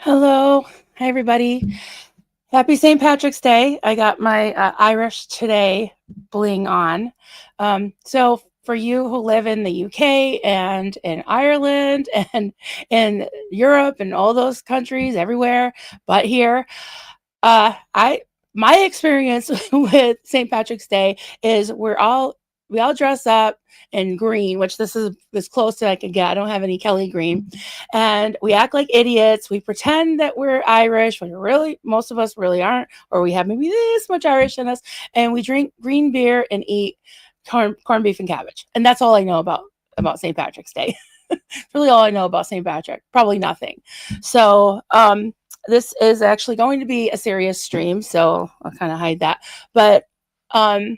Hello. Hi, everybody. Happy St. Patrick's Day. I got my Irish Today bling on. So, for you who live in the UK and in Ireland and in Europe and all those countries everywhere but here, I my experience with St. Patrick's Day is we all dress up in green, which this is as close to I can get. I don't have any Kelly green, and we act like idiots. We pretend that we're Irish when really most of us really aren't, or we have maybe this much Irish in us, and we drink green beer and eat corned beef and cabbage, and that's all I know about St. Patrick's Day. Really all I know about St. Patrick. Probably nothing. So, this is actually going to be a serious stream, so I'll kind of hide that. But, um,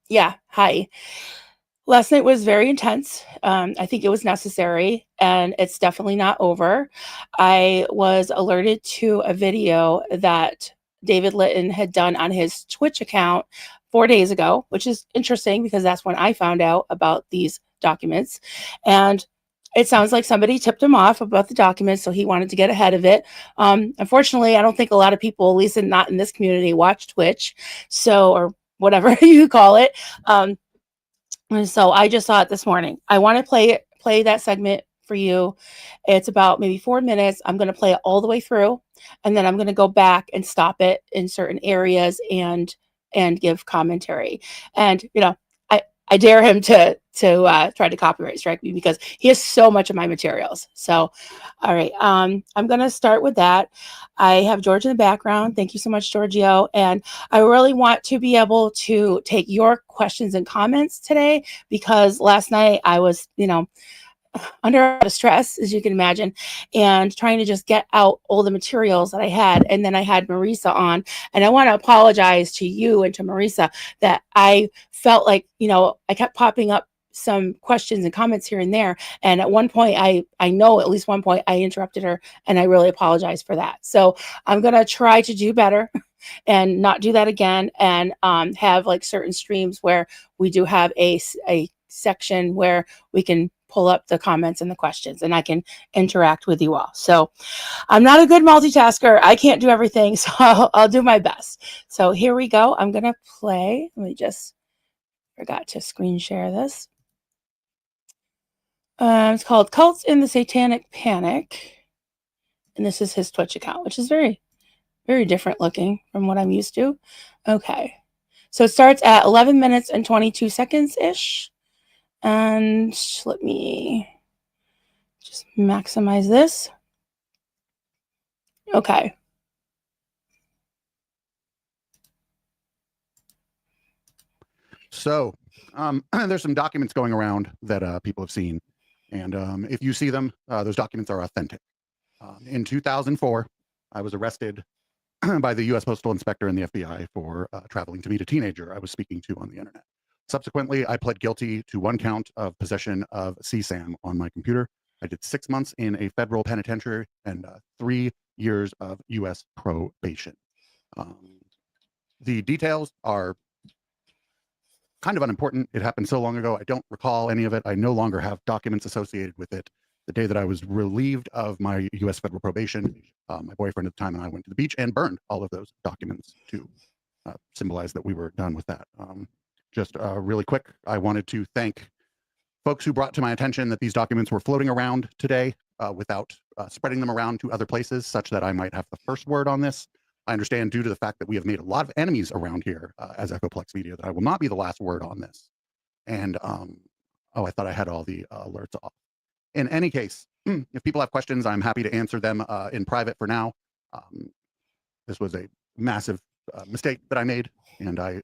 yeah, hi. Last night was very intense. I think it was necessary, and it's definitely not over. I was alerted to a video that David Litton had done on his Twitch account 4 days ago, which is interesting because that's when I found out about these documents. And it sounds like somebody tipped him off about the documents, so he wanted to get ahead of it. Unfortunately, I don't think a lot of people, at least not in this community, watch Twitch, so or whatever you call it. And so I just saw it this morning. I want to play that segment for you. It's about maybe 4 minutes. I'm going to play it all the way through, and then I'm going to go back and stop it in certain areas and give commentary. And I dare him to try to copyright strike me because he has so much of my materials. So, all right, I'm going to start with that. I have George in the background. Thank you so much, Giorgio. And I really want to be able to take your questions and comments today because last night I was, under a lot of stress, as you can imagine, and trying to just get out all the materials that I had. And then I had Marisa on. And I want to apologize to you and to Marisa that I felt like, I kept popping up some questions and comments here and there. And at one point, I know at least one point I interrupted her, and I really apologize for that. So I'm going to try to do better and not do that again, and have like certain streams where we do have a section where we can pull up the comments and the questions and I can interact with you all. So I'm not a good multitasker. I can't do everything, so I'll do my best. So here we go. I'm going to play. Let me just forgot to screen share this. It's called Cults in the Satanic Panic. And this is his Twitch account, which is very, very different looking from what I'm used to. Okay. So it starts at 11 minutes and 22 seconds-ish. And let me just maximize this. Okay. So there's some documents going around that people have seen. And if you see them, those documents are authentic. In 2004, I was arrested by the U.S. Postal Inspector and the FBI for traveling to meet a teenager I was speaking to on the internet. Subsequently, I pled guilty to 1 count of possession of CSAM on my computer. I did 6 months in a federal penitentiary and 3 years of U.S. probation. The details are kind of unimportant. It happened so long ago. I don't recall any of it. I no longer have documents associated with it. The day that I was relieved of my U.S. federal probation, my boyfriend at the time and I went to the beach and burned all of those documents to symbolize that we were done with that. Just really quick, I wanted to thank folks who brought to my attention that these documents were floating around today without spreading them around to other places such that I might have the first word on this. I understand due to the fact that we have made a lot of enemies around here as Echoplex Media that I will not be the last word on this. And, I thought I had all the alerts off. In any case, if people have questions, I'm happy to answer them in private for now. This was a massive mistake that I made, and I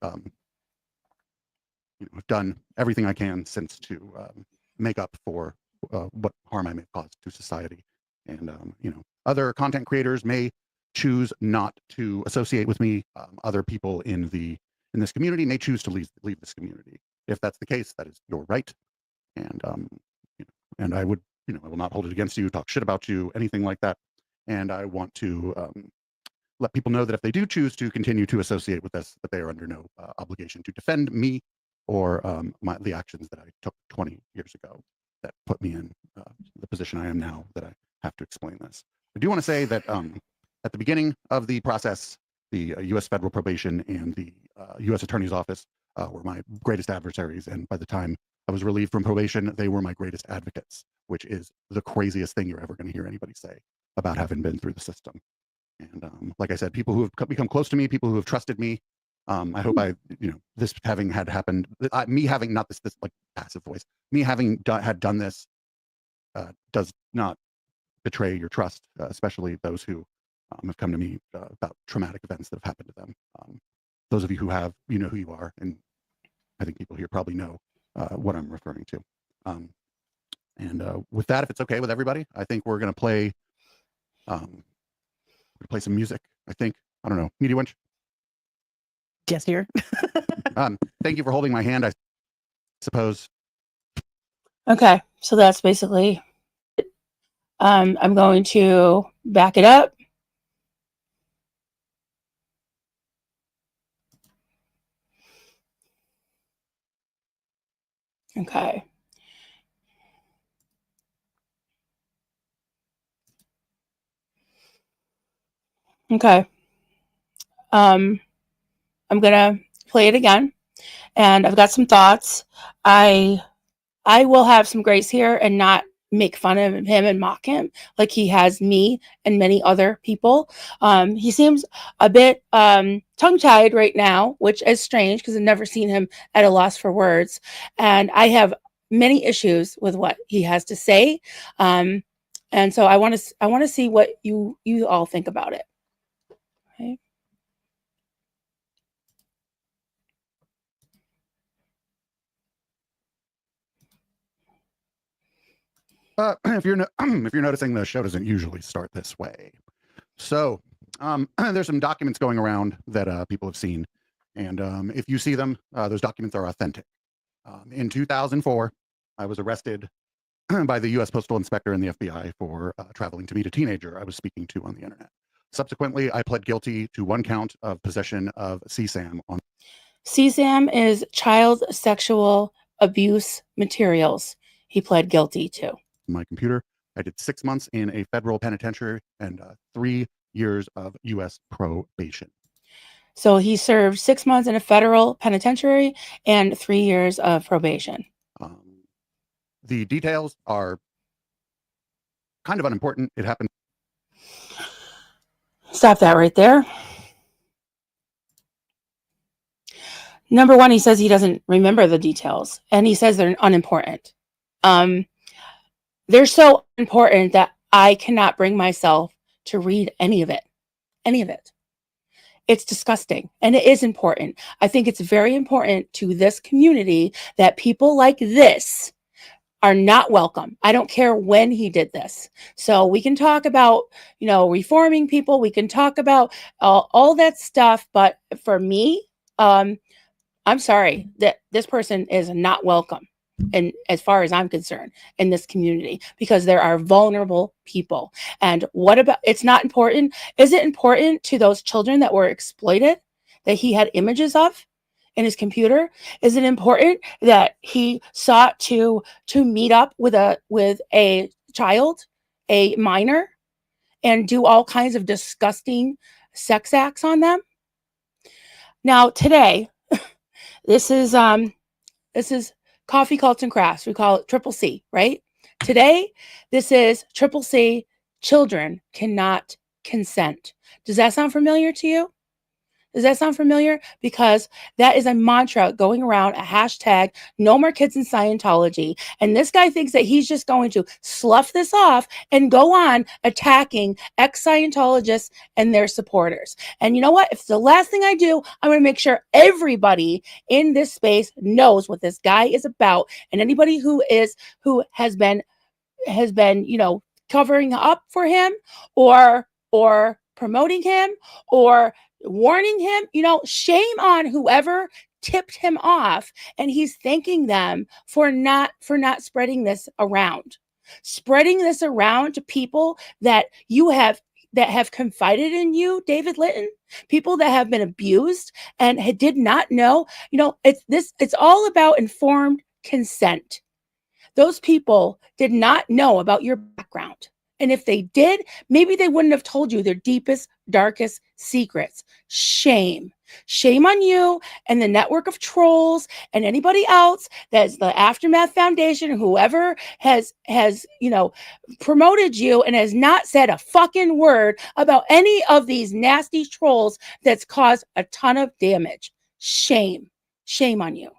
have done everything I can since to make up for what harm I may have caused to society. And, other content creators may choose not to associate with me. Other people in this community may choose to leave this community. If that's the case, that is your right. And and I would, I will not hold it against you, talk shit about you, anything like that. And I want to let people know that if they do choose to continue to associate with us, that they are under no obligation to defend me or the actions that I took 20 years ago that put me in the position I am now, that I have to explain this. I do want to say that At the beginning of the process, the U.S. Federal Probation and the U.S. Attorney's Office were my greatest adversaries. And by the time I was relieved from probation, they were my greatest advocates, which is the craziest thing you're ever going to hear anybody say about having been through the system. And like I said, people who have become close to me, people who have trusted me. I hope this having had happened, me having not this like passive voice, me having done this does not betray your trust, especially those who have come to me about traumatic events that have happened to them. Those of you who have, you know who you are, and I think people here probably know what I'm referring to. And with that, if it's okay with everybody, I think we're going to play some music. I think, I don't know, Media Winch. Just here. Thank you for holding my hand, I suppose. Okay, so that's basically it. I'm going to back it up. Okay. Okay. I'm gonna play it again, and I've got some thoughts. I will have some grace here and not make fun of him and mock him like he has me and many other people. He seems a bit tongue-tied right now, which is strange because I've never seen him at a loss for words. And I have many issues with what he has to say. And so I want to see what you all think about it. Okay. If you're noticing, the show doesn't usually start this way. So there's some documents going around that people have seen, and if you see them, those documents are authentic. In 2004, I was arrested by the U.S. Postal Inspector and the FBI for traveling to meet a teenager I was speaking to on the internet. Subsequently, I pled guilty to 1 count of possession of CSAM. CSAM is child sexual abuse materials. He pled guilty to. My computer. I did 6 months in a federal penitentiary and 3 years of U.S. probation. So he served 6 months in a federal penitentiary and 3 years of probation. The details are kind of unimportant. It happened. Stop that right there. Number one, he says he doesn't remember the details, and he says they're unimportant. They're so important that I cannot bring myself to read any of it. Any of it. It's disgusting, and it is important. I think it's very important to this community that people like this are not welcome. I don't care when he did this. So we can talk about, reforming people. We can talk about all that stuff. But for me, I'm sorry that this person is not welcome. And as far as I'm concerned, in this community, because there are vulnerable people. And what about, it's not important. Is it important to those children that were exploited that he had images of in his computer? Is it important that he sought to meet up with a child, a minor, and do all kinds of disgusting sex acts on them? Now today, this is Coffee, Cults, and Crafts. We call it Triple C, right? Today, this is Triple C. Children cannot consent. Does that sound familiar to you? Does that sound familiar? Because that is a mantra going around, a hashtag, no more kids in Scientology. And this guy thinks that he's just going to slough this off and go on attacking ex-Scientologists and their supporters. And you know what? If it's the last thing I do, I'm going to make sure everybody in this space knows what this guy is about. And anybody who has been, covering up for him or promoting him or warning him, shame on whoever tipped him off, and he's thanking them for not spreading this around to people that have confided in you, David Litton, people that have been abused and did not know. It's all about informed consent. Those people did not know about your background, And if they did, maybe they wouldn't have told you their deepest, darkest secrets. Shame. Shame on you and the network of trolls and anybody else that's the Aftermath Foundation, whoever has promoted you and has not said a fucking word about any of these nasty trolls that's caused a ton of damage. Shame. Shame on you.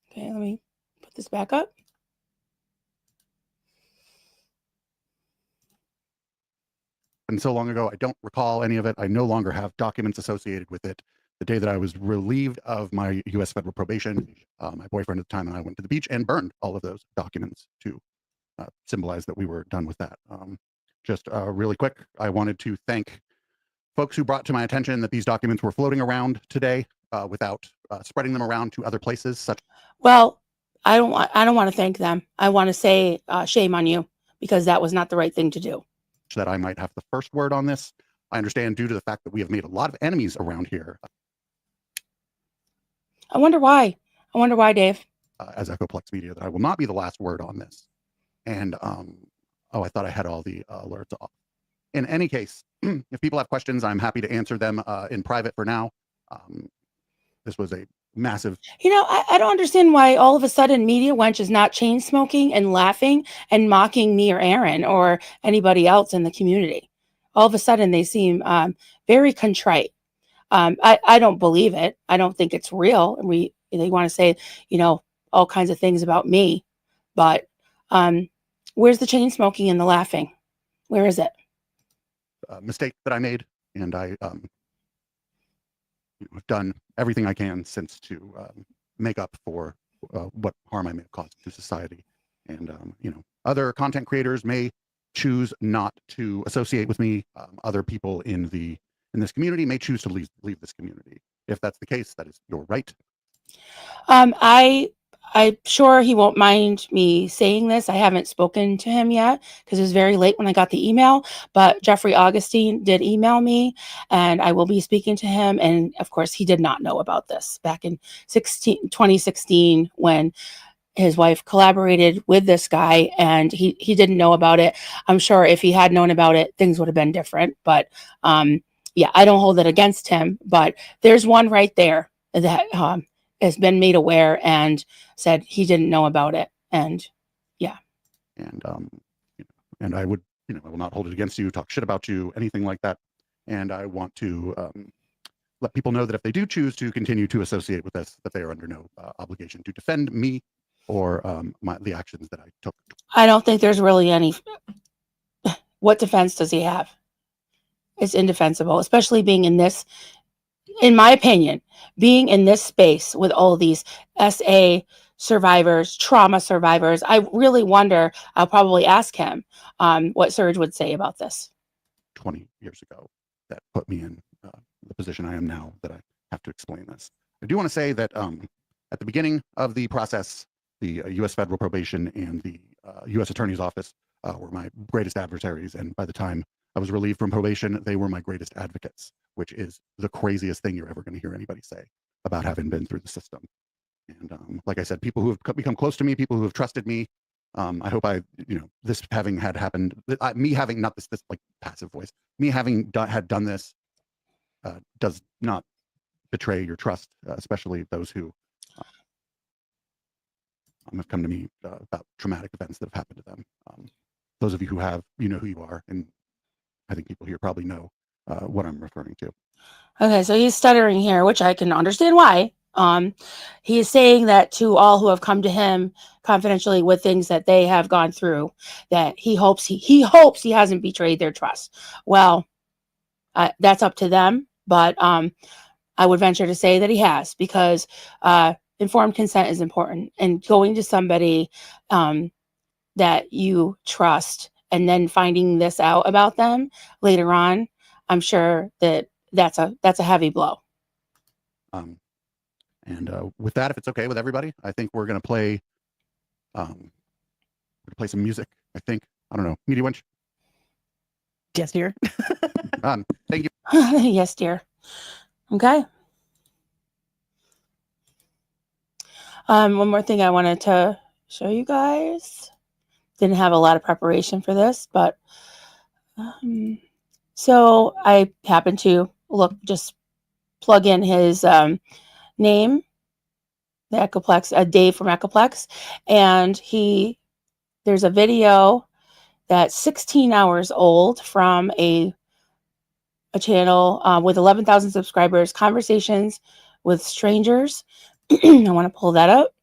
Okay, let me put this back up. And so long ago, I don't recall any of it. I no longer have documents associated with it. The day that I was relieved of my U.S. federal probation, my boyfriend at the time and I went to the beach and burned all of those documents to symbolize that we were done with that. Just really quick, I wanted to thank folks who brought to my attention that these documents were floating around today without spreading them around to other places. Well, I don't want to thank them. I want to say shame on you, because that was not the right thing to do. That I might have the first word on this. I understand, due to the fact that we have made a lot of enemies around here. I wonder why. Dave. As Echoplex Media, that I will not be the last word on this. And I thought I had all the alerts off. In any case, if people have questions, I'm happy to answer them in private for now. This was a massive. I don't understand why all of a sudden Media Wench is not chain smoking and laughing and mocking me or Aaron or anybody else in the community. All of a sudden they seem very contrite. I don't believe it. I don't think it's real. And they want to say, all kinds of things about me. But where's the chain smoking and the laughing? Where is it? Mistake that I made, and I have done everything I can since to make up for what harm I may have caused to society. And other content creators may choose not to associate with me. Other people in this community may choose to leave this community. If that's the case, that is your right. I'm sure he won't mind me saying this. I haven't spoken to him yet because it was very late when I got the email, but Jeffrey Augustine did email me and I will be speaking to him. And of course, he did not know about this back in 2016 when his wife collaborated with this guy, and he didn't know about it. I'm sure if he had known about it, things would have been different. But yeah, I don't hold it against him, but there's one right there that has been made aware and said he didn't know about it. And yeah. And I would, I will not hold it against you, talk shit about you, anything like that. And I want to let people know that if they do choose to continue to associate with us, that they are under no obligation to defend me or the actions that I took. I don't think there's really any. What defense does he have? It's indefensible, especially being in this, in my opinion, being in this space with all these SA survivors, trauma survivors. I really wonder, I'll probably ask him what Serge would say about this. 20 years ago that put me in the position I am now, that I have to explain this. I do want to say that at the beginning of the process, the U.S. federal probation and the U.S. Attorney's Office were my greatest adversaries. And by the time I was relieved from probation, they were my greatest advocates, which is the craziest thing you're ever going to hear anybody say about having been through the system. And like I said, people who have become close to me, people who have trusted me, I hope this having had happened, me having not this like passive voice, me having done this does not betray your trust, especially those who have come to me about traumatic events that have happened to them. Those of you who have, you know who you are, and I think people here probably know what I'm referring to. Okay, so he's stuttering here, which I can understand why. He is saying that to all who have come to him confidentially with things that they have gone through, that he hopes he hasn't betrayed their trust. Well, that's up to them, but I would venture to say that he has, because informed consent is important, and going to somebody that you trust and then finding this out about them later on, I'm sure that's a heavy blow. And with that, if it's okay with everybody, I think we're going to play some music. I think, I don't know, Media Wench. Yes, dear. Thank you. Yes, dear. Okay. One more thing I wanted to show you guys. Didn't have a lot of preparation for this, but so I happened to just plug in his name, the Echoplex, Dave from Echoplex, and there's a video that's 16 hours old from a channel with 11,000 subscribers, Conversations with Strangers. I want to pull that up.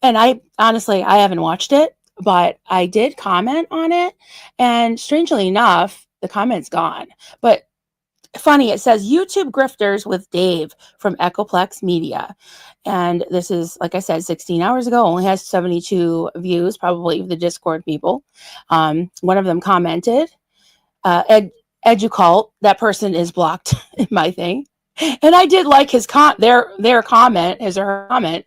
And I haven't watched it, but I did comment on it. And strangely enough, the comment's gone. But funny, it says YouTube grifters with Dave from Echoplex Media. And this is, like I said, 16 hours ago, only has 72 views, probably the Discord people. One of them commented, Educult, that person is blocked in my thing. And I did like their comment, his or her comment,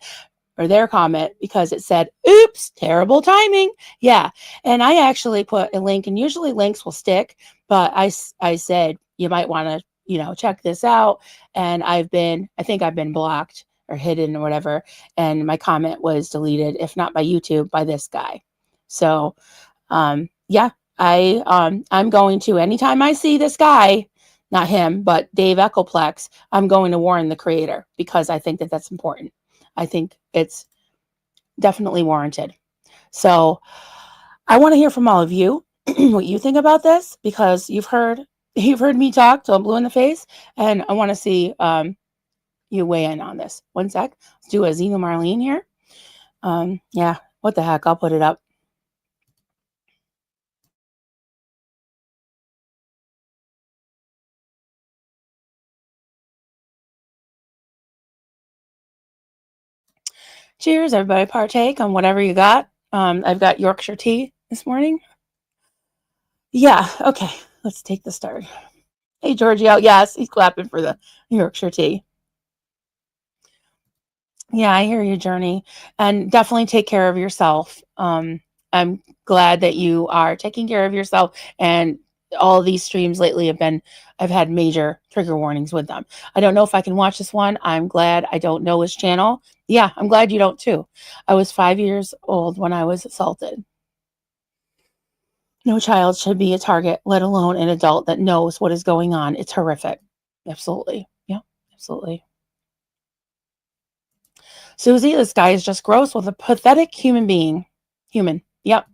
or their comment, because it said, oops, terrible timing. Yeah. And I actually put a link, and usually links will stick, but I said, you might want to, check this out. And I think I've been blocked or hidden or whatever. And my comment was deleted, if not by YouTube, by this guy. So, yeah, I'm going to, anytime I see this guy, not him, but Dave Echoplex, I'm going to warn the creator, because I think that that's important. I think it's definitely warranted. So I want to hear from all of you what you think about this, because you've heard me talk till I'm blue in the face, and I want to see you weigh in on this. One sec. Let's do a Zeno Marlene here. Yeah, what the heck? I'll put it up. Cheers, everybody. Partake on whatever you got. I've got Yorkshire tea this morning. Yeah, okay. Let's take the start. Hey, Giorgio. Yes, he's clapping for the Yorkshire tea. Yeah, I hear you, Journey. And definitely take care of yourself. I'm glad that you are taking care of yourself. And all these streams lately I've had major trigger warnings with them. I don't know if I can watch this one. I'm glad I don't know his channel. Yeah, I'm glad you don't too. I was 5 years old when I was assaulted. No child should be a target, let alone an adult that knows what is going on. It's horrific. Absolutely. Yeah, absolutely. Susie, this guy is just gross with a pathetic human being. Human. Yep.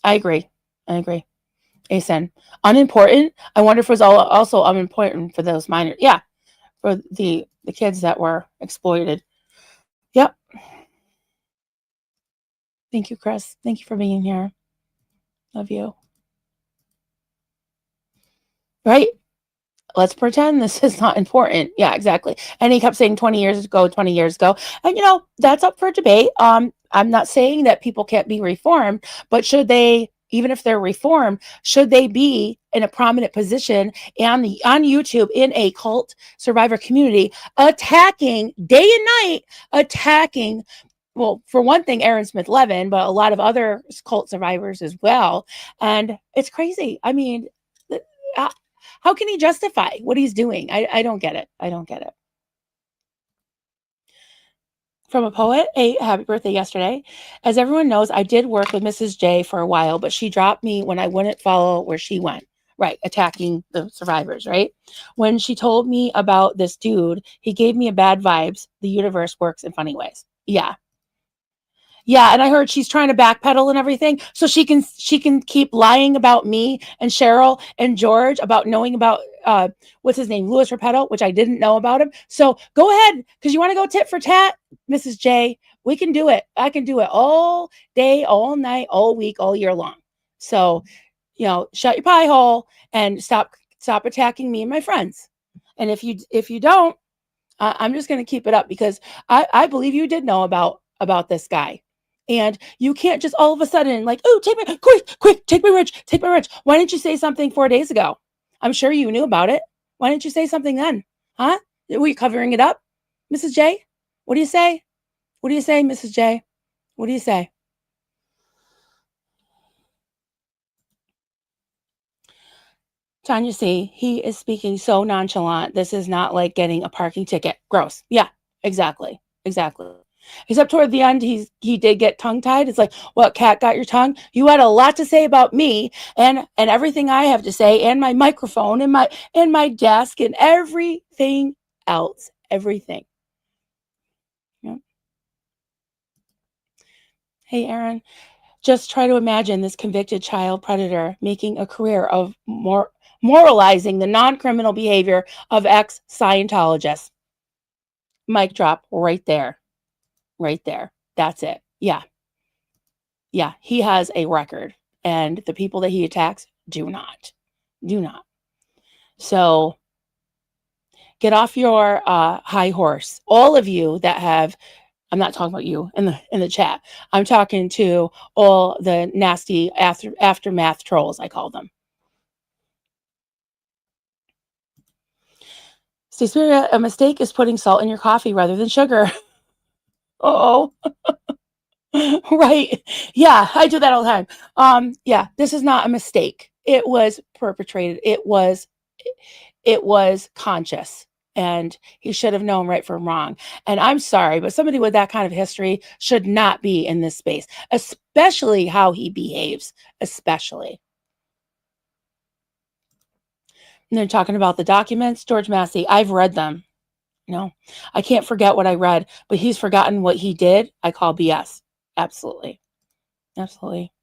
I agree. ASEN. Unimportant. I wonder if it was also unimportant for those minors. Yeah. For the kids that were exploited. Yep. Thank you, Chris. Thank you for being here. Love you. Right. Let's pretend this is not important. Yeah, exactly. And he kept saying 20 years ago, 20 years ago. And, that's up for debate. I'm not saying that people can't be reformed, but should they, even if they're reformed, should they be in a prominent position on YouTube in a cult survivor community, attacking day and night, well, for one thing, Aaron Smith Levin, but a lot of other cult survivors as well. And it's crazy. I mean, how can he justify what he's doing? I don't get it. I don't get it. From a poet, a happy birthday yesterday. As everyone knows, I did work with Mrs. J for a while, but she dropped me when I wouldn't follow where she went. Right, attacking the survivors, right? When she told me about this dude, he gave me a bad vibes. The universe works in funny ways. Yeah. Yeah, and I heard she's trying to backpedal and everything, so she can keep lying about me and Cheryl and George about knowing about what's his name, Louis Repetto, which I didn't know about him. So go ahead, because you want to go tit for tat, Mrs. J. We can do it. I can do it all day, all night, all week, all year long. So, shut your pie hole and stop attacking me and my friends. And if you don't, I'm just going to keep it up, because I believe you did know about this guy. And you can't just all of a sudden oh, take my quick, take my wrench. Why didn't you say something 4 days ago? I'm sure you knew about it. Why didn't you say something then? Huh? Were you covering it up? Mrs. J? What do you say? What do you say, Mrs. J? What do you say? Tanya C, he is speaking so nonchalant. This is not like getting a parking ticket. Gross. Yeah, exactly. Exactly. Except toward the end, he did get tongue tied. It's like, what, cat got your tongue? You had a lot to say about me and everything I have to say, and my microphone and my desk and everything else. Everything. Yeah. Hey, Aaron, just try to imagine this convicted child predator making a career of moralizing the non-criminal behavior of ex-Scientologists. Mic drop right there. Right there. That's it. Yeah. Yeah. He has a record, and the people that he attacks do not. Do not. So get off your high horse. All of you that have, I'm not talking about you in the chat. I'm talking to all the nasty aftermath trolls, I call them. Suspiria, a mistake is putting salt in your coffee rather than sugar. Oh, right. Yeah, I do that all the time. Yeah, this is not a mistake. It was perpetrated. It was conscious, and he should have known right from wrong. And I'm sorry, but somebody with that kind of history should not be in this space, especially how he behaves, especially. And they're talking about the documents. George Massey, I've read them. I can't forget what I read, but he's forgotten what he did. I call BS. Absolutely. Absolutely.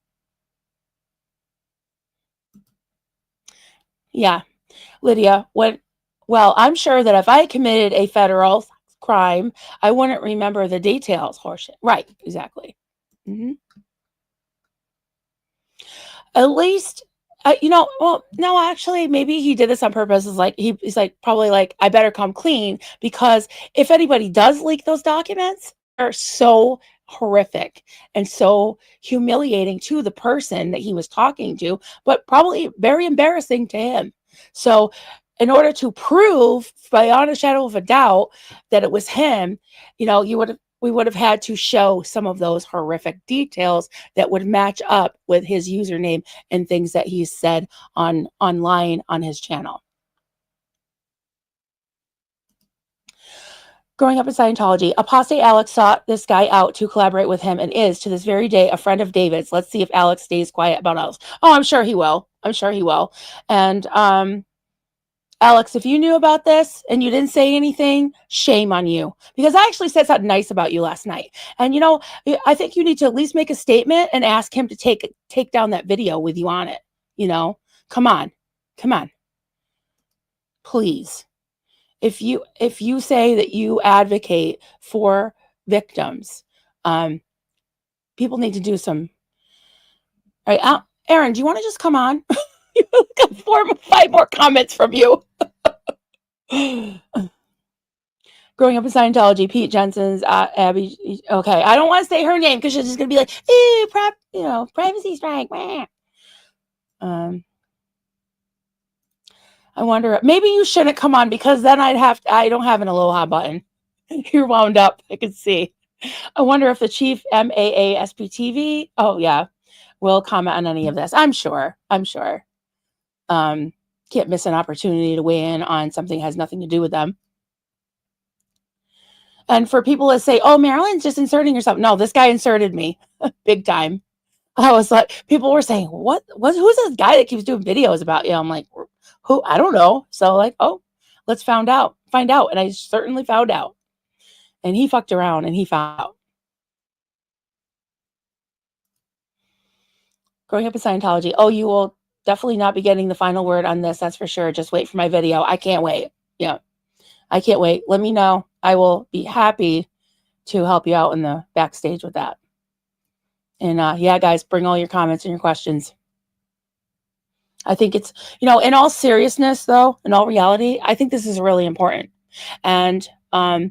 Yeah. Lydia, well, I'm sure that if I committed a federal crime, I wouldn't remember the details. Horseshit. Right. Exactly. Mm-hmm. At least, well, no, actually, maybe he did this on purpose. It's like, he's like, probably like, I better come clean, because if anybody does leak those documents, they're so horrific and so humiliating to the person that he was talking to, but probably very embarrassing to him. So in order to prove beyond a shadow of a doubt that it was him, we would have had to show some of those horrific details that would match up with his username and things that he's said online on his channel. Growing up in Scientology, apostate Alex sought this guy out to collaborate with him and is, to this very day, a friend of David's. Let's see if Alex stays quiet about us. Oh, I'm sure he will. I'm sure he will. And Alex, if you knew about this and you didn't say anything, shame on you. Because I actually said something nice about you last night. And, I think you need to at least make a statement and ask him to take down that video with you on it. Come on. Come on. Please. If you say that you advocate for victims, people need to do some. All right, Aaron, do you want to just come on? Got 5 more comments from you. Growing up in Scientology, Pete Jensen's Abby. Okay, I don't want to say her name because she's just gonna be like, "Ew, privacy strike." I wonder, maybe you shouldn't come on, because then I don't have an aloha button. You're wound up. I can see. I wonder if the chief MAASPTV, oh yeah, will comment on any of this. I'm sure. Can't miss an opportunity to weigh in on something that has nothing to do with them. And for people that say, oh, Marilyn's just inserting herself. No, this guy inserted me big time. I was like, people were saying, who's this guy that keeps doing videos about you? I'm like, who? I don't know. So like, oh, let's find out. And I certainly found out. And he fucked around and he found out. Growing up in Scientology. Oh, you will definitely not be getting the final word on this. That's for sure. Just wait for my video. I can't wait. Yeah. I can't wait. Let me know. I will be happy to help you out in the backstage with that. And yeah, guys, bring all your comments and your questions. I think it's, in all seriousness, though, in all reality, I think this is really important. And I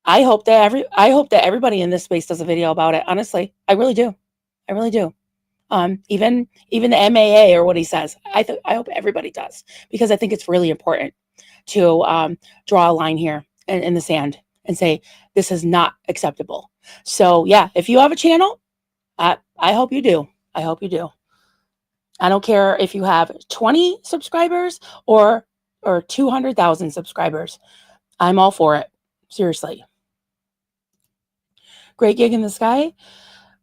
hope that everybody in this space does a video about it. Honestly, I really do. Even the MAA, or what he says, I hope everybody does, because I think it's really important to draw a line here in the sand and say, this is not acceptable. So yeah, if you have a channel, I hope you do. I hope you do. I don't care if you have 20 subscribers or 200,000 subscribers. I'm all for it. Seriously. Great gig in the sky.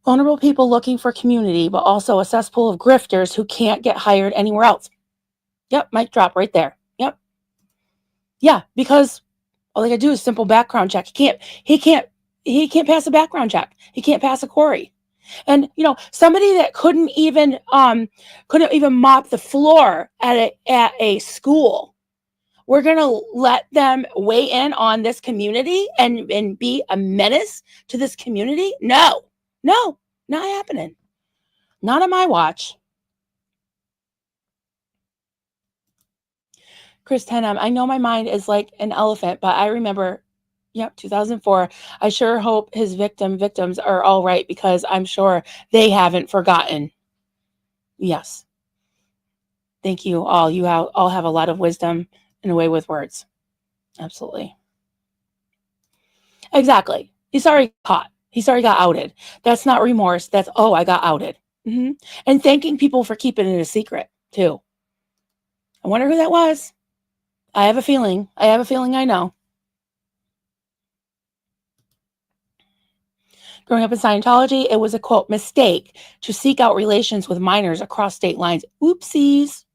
Vulnerable people looking for community, but also a cesspool of grifters who can't get hired anywhere else. Yep, mic drop right there. Yep. Yeah, because all they gotta do is simple background check. He can't pass a background check. He can't pass a query. And somebody that couldn't even mop the floor at a school, we're gonna let them weigh in on this community and be a menace to this community? No, not happening. Not on my watch. Chris Tenham, I know my mind is like an elephant, but I remember, 2004. I sure hope his victims are all right, because I'm sure they haven't forgotten. Yes. Thank you all. You all have a lot of wisdom and a way with words. Absolutely. Exactly. He's already caught. He's already got outed. That's not remorse. That's, oh, I got outed. And thanking people for keeping it a secret, too. I wonder who that was. I have a feeling I know. Growing up in Scientology, it was a, quote, mistake to seek out relations with minors across state lines. Oopsies.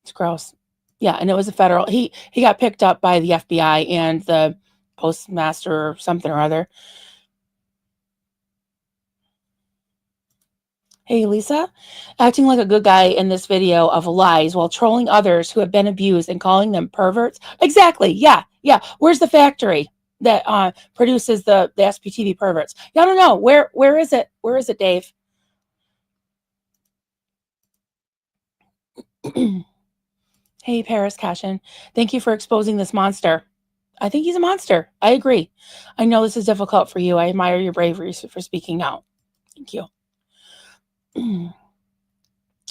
It's gross. Yeah, and it was a federal. He got picked up by the FBI and the postmaster or something or other. Hey, Lisa, acting like a good guy in this video of lies while trolling others who have been abused and calling them perverts. Exactly. Yeah. Where's the factory that produces the SPTV perverts? I don't know. Where is it? Where is it, Dave? Hey, Paris Cashin. Thank you for exposing this monster. I think he's a monster. I agree. I know this is difficult for you. I admire your bravery for speaking out. Thank you. I'm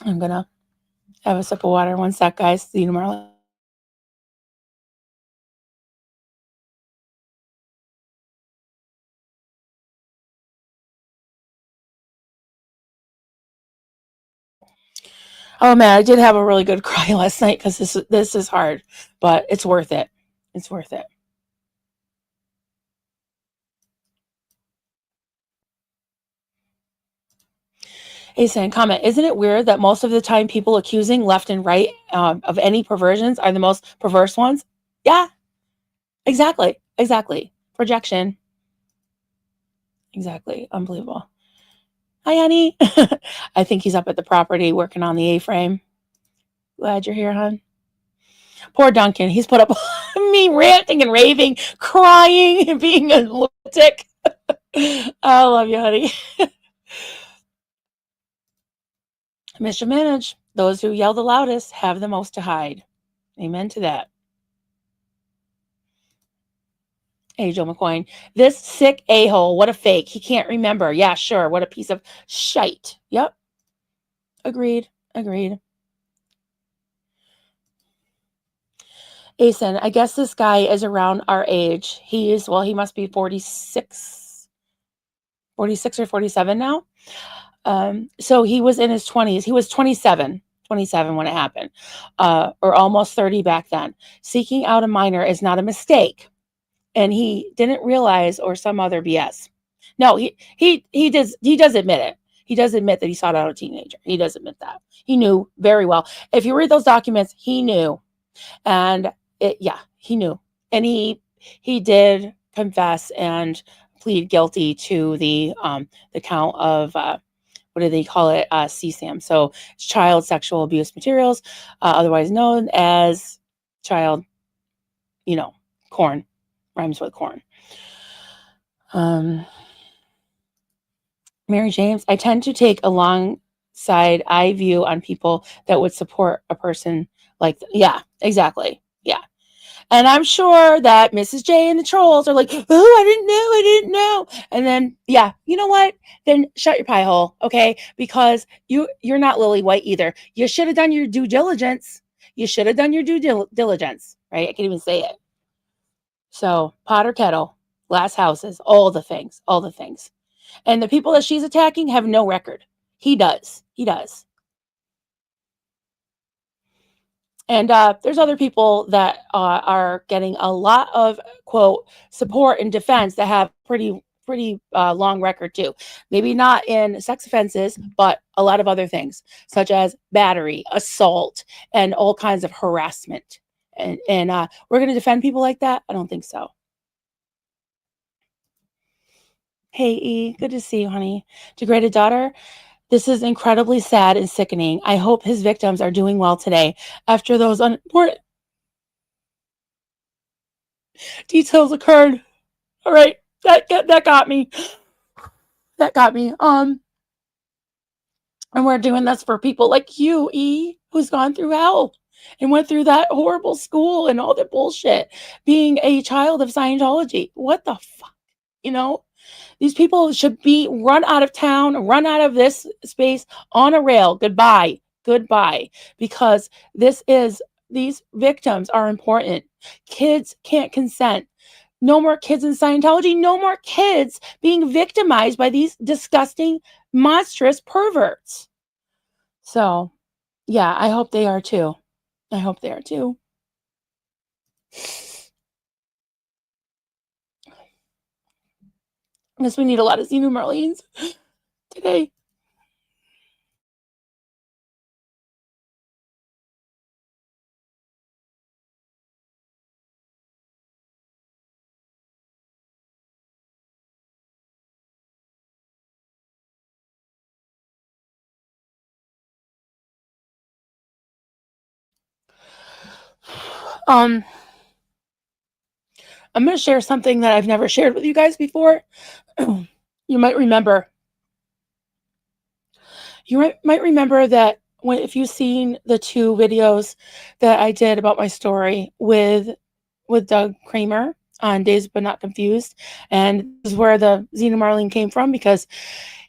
going to have a sip of water. One sec, guys. See you tomorrow. Oh man, I did have a really good cry last night, because this is hard, but it's worth it. It's worth it. Asen, comment, isn't it weird that most of the time people accusing left and right of any perversions are the most perverse ones? Yeah, exactly. Projection. Exactly. Unbelievable. Hi, honey. I think he's up at the property working on the A-frame. Glad you're here, hon. Poor Duncan. He's put up me ranting and raving, crying, and being a lunatic. I love you, honey. Mischief manage. Those who yell the loudest have the most to hide. Amen to that. Hey, Joe McCoy. This sick a-hole. What a fake. He can't remember. Yeah, sure. What a piece of shite. Yep. Agreed. Asen, I guess this guy is around our age. He must be 46 or 47 now. So he was in his 20s. He was 27 when it happened, or almost 30 back then. Seeking out a minor is not a mistake, and he didn't realize, or some other BS. No, he does admit it. He does admit that he sought out a teenager. He does admit that. He knew very well. If you read those documents, he knew. And he knew. And he did confess and plead guilty to the count of what do they call it? CSAM. So it's child sexual abuse materials, otherwise known as child, corn. Rhymes with corn. Mary James, I tend to take a long side eye view on people that would support a person like, yeah, exactly. Yeah. And I'm sure that Mrs. J and the trolls are like, oh, I didn't know. And then, yeah, you know what? Then shut your pie hole, okay? Because you're not Lily White either. You should have done your due diligence. Right? I can't even say it. So pot or kettle, glass houses, all the things. And the people that she's attacking have no record. He does. And there's other people that are getting a lot of, quote, support and defense that have pretty pretty long record too. Maybe not in sex offenses, but a lot of other things, such as battery, assault, and all kinds of harassment. And we're going to defend people like that? I don't think so. Hey, E, good to see you, honey. Degraded daughter, this is incredibly sad and sickening. I hope his victims are doing well today after those unimportant details occurred. All right, that got me. That got me. And we're doing this for people like you, E, who's gone through hell and went through that horrible school and all the bullshit, being a child of Scientology. What the fuck? You know, these people should be run out of town, run out of this space on a rail. Goodbye. Goodbye. Because these victims are important. Kids can't consent. No more kids in Scientology. No more kids being victimized by these disgusting, monstrous perverts. So, yeah, I hope they are too. I hope they are too. I guess we need a lot of Xenu Marlenes today. I'm going to share something that I've never shared with you guys before. You might remember. You might remember that if you've seen the 2 videos that I did about my story with Doug Kramer on Dazed But Not Confused, and this is where the Xenu Marlene came from, because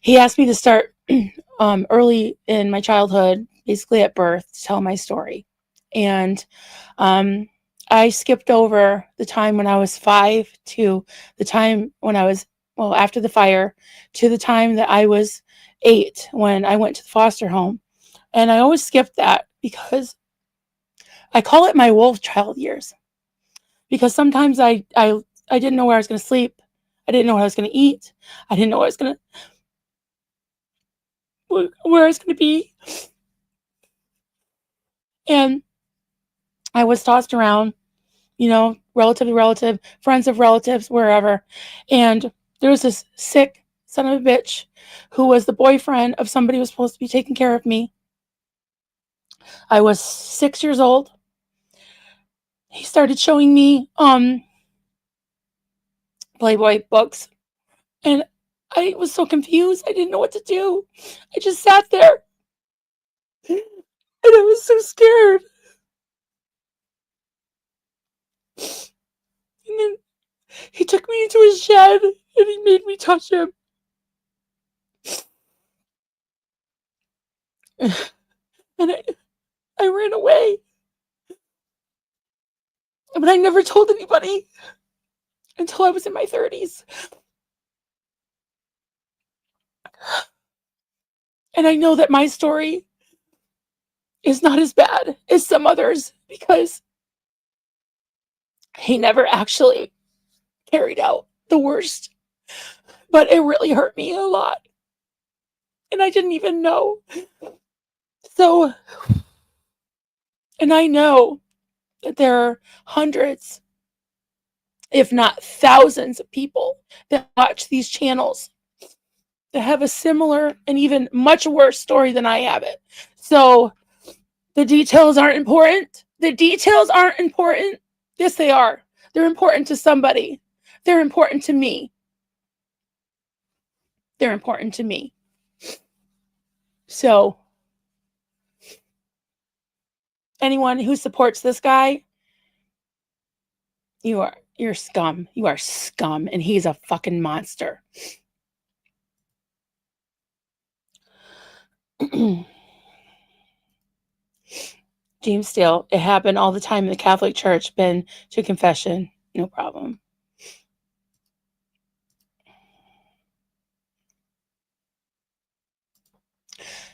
he asked me to start early in my childhood, basically at birth, to tell my story. And I skipped over the time when I was 5 to the time when I was, well, after the fire, to the time that I was 8 when I went to the foster home. And I always skipped that because I call it my wolf child years. Because sometimes I didn't know where I was going to sleep. I didn't know what I was going to eat. I didn't know where I was going to be. And I was tossed around, relative to relative, friends of relatives, wherever. And there was this sick son of a bitch who was the boyfriend of somebody who was supposed to be taking care of me. I was 6 years old. He started showing me Playboy books. And I was so confused. I didn't know what to do. I just sat there. And I was so scared. And then he took me into his shed and he made me touch him. And I ran away. But I never told anybody until I was in my 30s. And I know that my story is not as bad as some others because he never actually carried out the worst. But it really hurt me a lot. And I didn't even know. So, and I know that there are hundreds, if not thousands of people that watch these channels that have a similar and even much worse story than I have it. So the details aren't important. The details aren't important. Yes, they are. They're important to somebody. They're important to me. They're important to me. So anyone who supports this guy, you're scum. You are scum, and he's a fucking monster. James Steele, it happened all the time in the Catholic Church. Been to confession, no problem.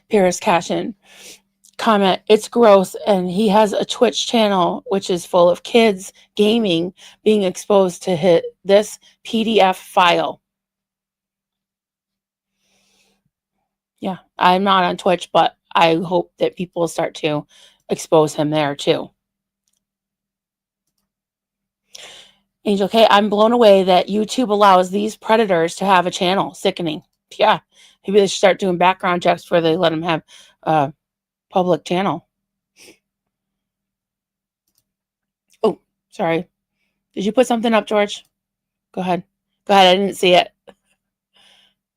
Paris Cashin, comment, it's gross, and he has a Twitch channel which is full of kids gaming being exposed to hit this PDF file. Yeah, I'm not on Twitch, but I hope that people start to expose him there too. Angel K, I'm blown away that YouTube allows these predators to have a channel. Sickening. Yeah, maybe they should start doing background checks before they let them have a public channel. Oh, sorry. Did you put something up, George? Go ahead. Go ahead. I didn't see it.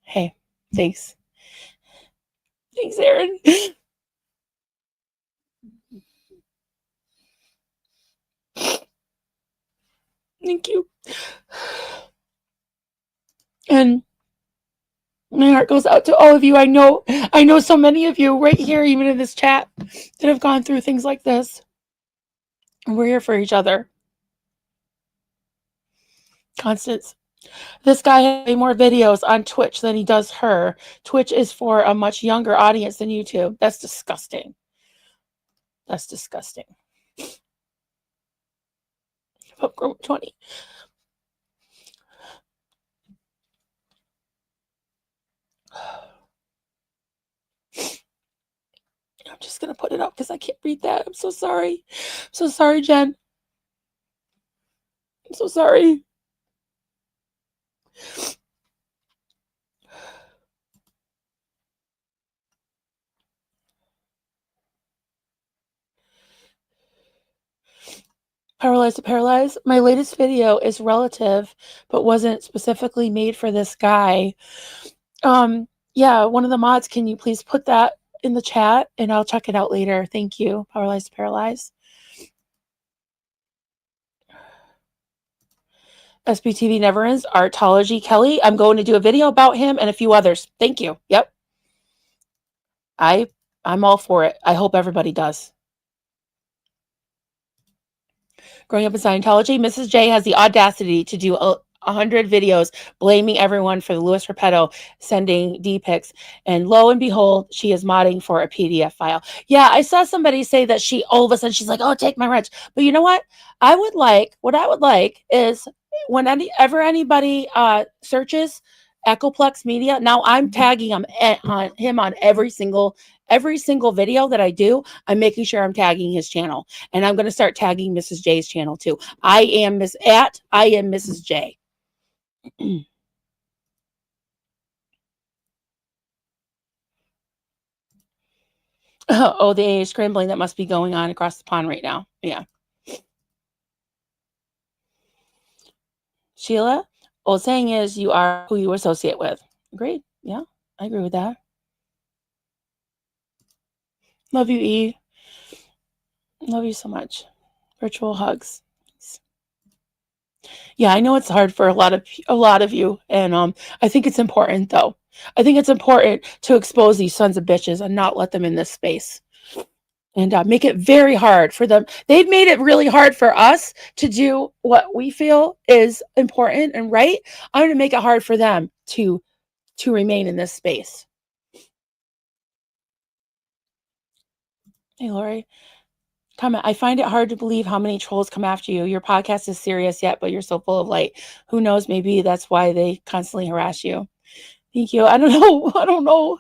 Hey, thanks. Thanks, Aaron. Thank you. And my heart goes out to all of you. I know so many of you right here, even in this chat, that have gone through things like this. And we're here for each other. Constance. This guy has way more videos on Twitch than he does her. Twitch is for a much younger audience than YouTube. That's disgusting. That's disgusting. Popcorn 20. I'm just going to put it up because I can't read that. I'm so sorry. I'm so sorry, Jen. I'm so sorry. Paralyzed to Paralyzed. My latest video is relative, but wasn't specifically made for this guy. Yeah, one of the mods, can you please put that in the chat and I'll check it out later. Thank you. Paralyzed to Paralyzed. SBTV Never Ends. Artology Kelly. I'm going to do a video about him and a few others. Thank you. Yep. I'm all for it. I hope everybody does. Growing up in Scientology, Mrs. J has the audacity to do 100 videos blaming everyone for the Louis Repetto sending D-pics. And lo and behold, she is modding for a PDF file. Yeah, I saw somebody say that she, all of a sudden, she's like, oh, take my wrench. But you know what? What I would like is whenever anybody searches Echoplex Media, now I'm tagging him on every single video that I do. I'm making sure I'm tagging his channel. And I'm going to start tagging Mrs. J's channel too. I am Mrs. J. Oh, the AA scrambling that must be going on across the pond right now. Yeah. Sheila, old saying is you are who you associate with. Agreed. Yeah, I agree with that. Love you, E. Love you so much. Virtual hugs. Yeah, I know it's hard for a lot of you, and I think it's important though. I think it's important to expose these sons of bitches and not let them in this space, and make it very hard for them. They've made it really hard for us to do what we feel is important and right. I'm going to make it hard for them to remain in this space. Hey, Lori. Comment. I find it hard to believe how many trolls come after you. Your podcast is serious yet, but you're so full of light. Who knows? Maybe that's why they constantly harass you. Thank you. I don't know. I don't know.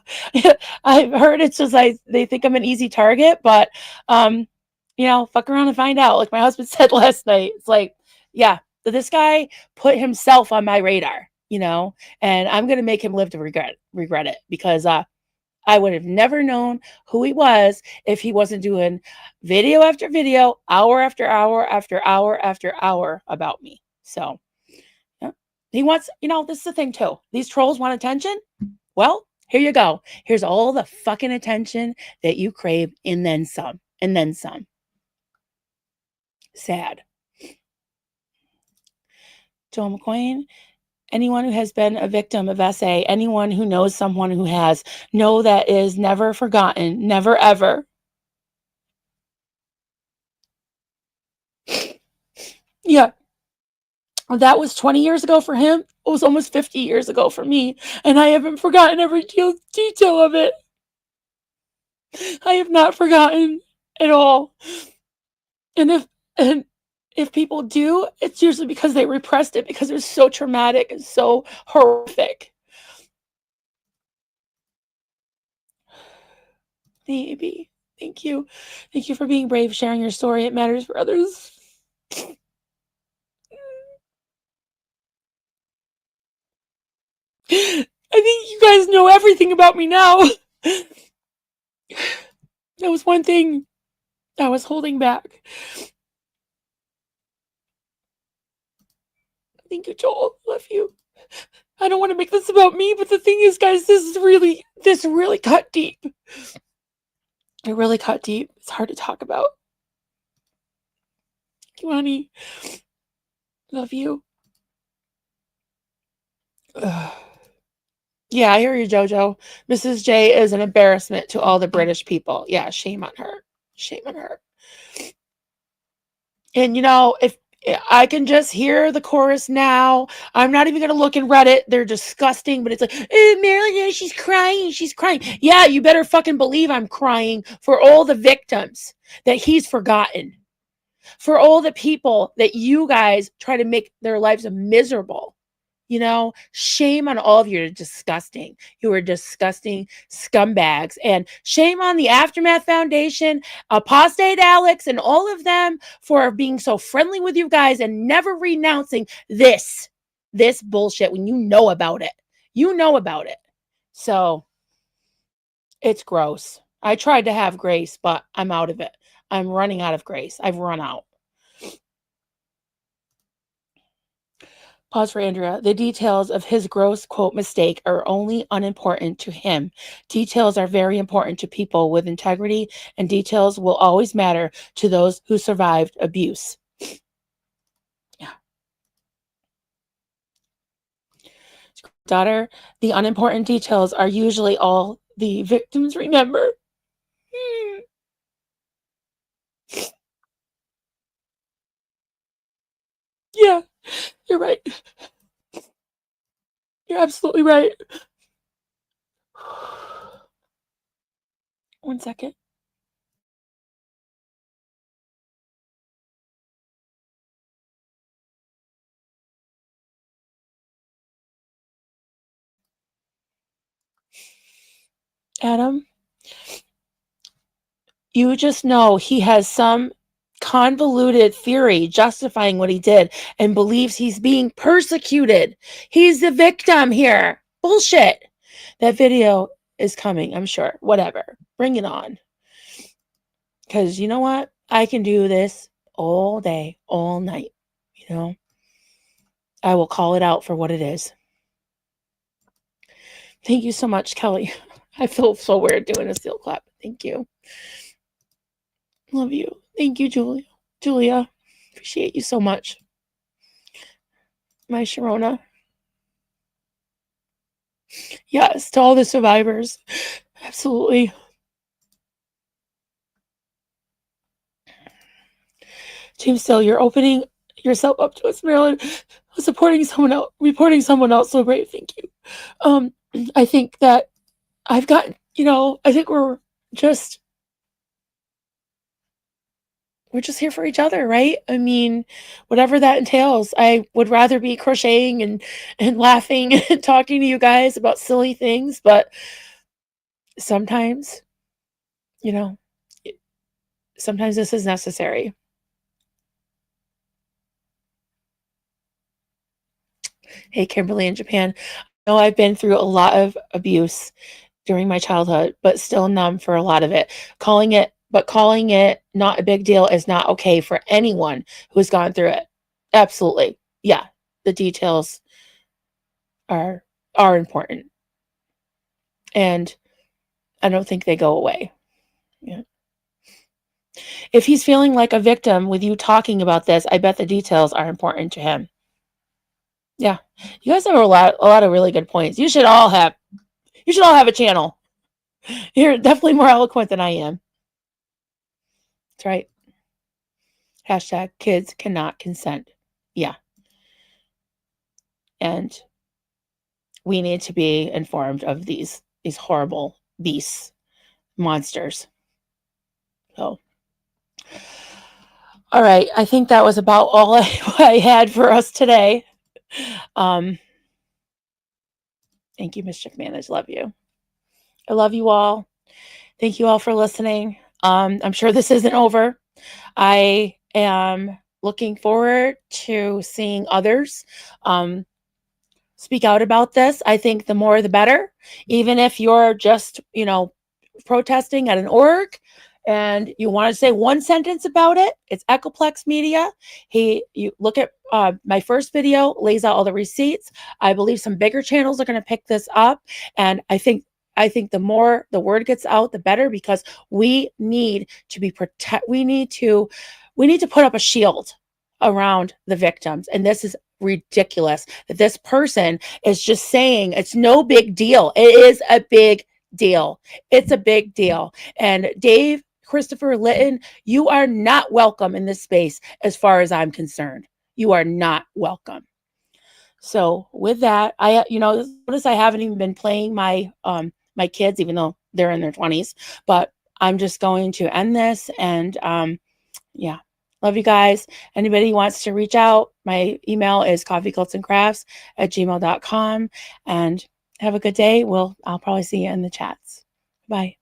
I've heard it's just they think I'm an easy target, but fuck around and find out. Like my husband said last night. It's like, yeah, this guy put himself on my radar, and I'm gonna make him live to regret it because I would have never known who he was if he wasn't doing video after video, hour after hour after hour after hour about me. So, yeah. He wants, this is the thing too. These trolls want attention. Well, here you go. Here's all the fucking attention that you crave and then some, and then some. Sad. Joel McQueen. Anyone who has been a victim of SA, anyone who knows someone who has, know that is never forgotten, never ever. Yeah. That was 20 years ago for him. It was almost 50 years ago for me. And I haven't forgotten every detail of it. I have not forgotten at all. And if people do, it's usually because they repressed it because it was so traumatic and so horrific. Maybe. Thank you. Thank you for being brave, sharing your story. It matters for others. I think you guys know everything about me now. That was one thing I was holding back. Thank you, Joel. Love you. I don't want to make this about me, but the thing is, guys, this really cut deep. It really cut deep. It's hard to talk about. Thank you, honey. Love you. Ugh. Yeah, I hear you, Jojo. Mrs. J is an embarrassment to all the British people. Yeah, shame on her. Shame on her. And if I can just hear the chorus now, I'm not even going to look in Reddit. They're disgusting, but it's like, Marilyn, she's crying. She's crying. Yeah, you better fucking believe I'm crying for all the victims that he's forgotten. For all the people that you guys try to make their lives miserable. Shame on all of you. You're disgusting. You are disgusting scumbags. And shame on the Aftermath Foundation, Apostate Alex, and all of them for being so friendly with you guys and never renouncing this bullshit when you know about it. You know about it. So it's gross. I tried to have grace, but I'm out of it. I'm running out of grace. I've run out. Pause for Andrea. The details of his gross, quote, mistake are only unimportant to him. Details are very important to people with integrity, and details will always matter to those who survived abuse. Yeah. Daughter, the unimportant details are usually all the victims remember. Yeah, you're right. You're absolutely right. 1 second. Adam, you just know he has some convoluted theory justifying what he did and believes he's being persecuted. He's the victim here. Bullshit. That video is coming, I'm sure. Whatever. Bring it on. Because you know what? I can do this all day, all night. I will call it out for what it is. Thank you so much, Kelly. I feel so weird doing a seal clap. Thank you. Love you. Thank you, Julia. Julia, appreciate you so much. My Sharona. Yes, to all the survivors. Absolutely. James Still, you're opening yourself up to us, Marilyn. Reporting someone else. So great. Thank you. I think that I've gotten, I think we're just here for each other, right? I mean, whatever that entails. I would rather be crocheting and laughing and talking to you guys about silly things, but sometimes, sometimes this is necessary. Hey, Kimberly in Japan. I know I've been through a lot of abuse during my childhood, but still numb for a lot of it. Calling it not a big deal is not okay for anyone who's gone through it. Absolutely. Yeah. The details are important. And I don't think they go away. Yeah. If he's feeling like a victim with you talking about this, I bet the details are important to him. Yeah. You guys have a lot of really good points. You should all have a channel. You're definitely more eloquent than I am. That's right. Hashtag kids cannot consent. Yeah. And we need to be informed of these horrible beasts, monsters. So, all right. I think that was about all I had for us today. Thank you, Mischief Managed. Love you. I love you all. Thank you all for listening. I'm sure this isn't over. I am looking forward to seeing others speak out about this. I think the more the better, even if you're just, protesting at an org and you want to say one sentence about it. It's Echoplex Media. You look at my first video, lays out all the receipts. I believe some bigger channels are going to pick this up, and I think the more the word gets out, the better, because we need to be we need to put up a shield around the victims. And this is ridiculous that this person is just saying it's no big deal. It is a big deal. It's a big deal. And Dave Christopher Litton, you are not welcome in this space as far as I'm concerned. You are not welcome. So with that, notice I haven't even been playing my my kids, even though they're in their 20s, but I'm just going to end this. And yeah, love you guys. Anybody wants to reach out, my email is coffeecultsandcrafts@gmail.com. And have a good day. I'll probably see you in the chats. Bye.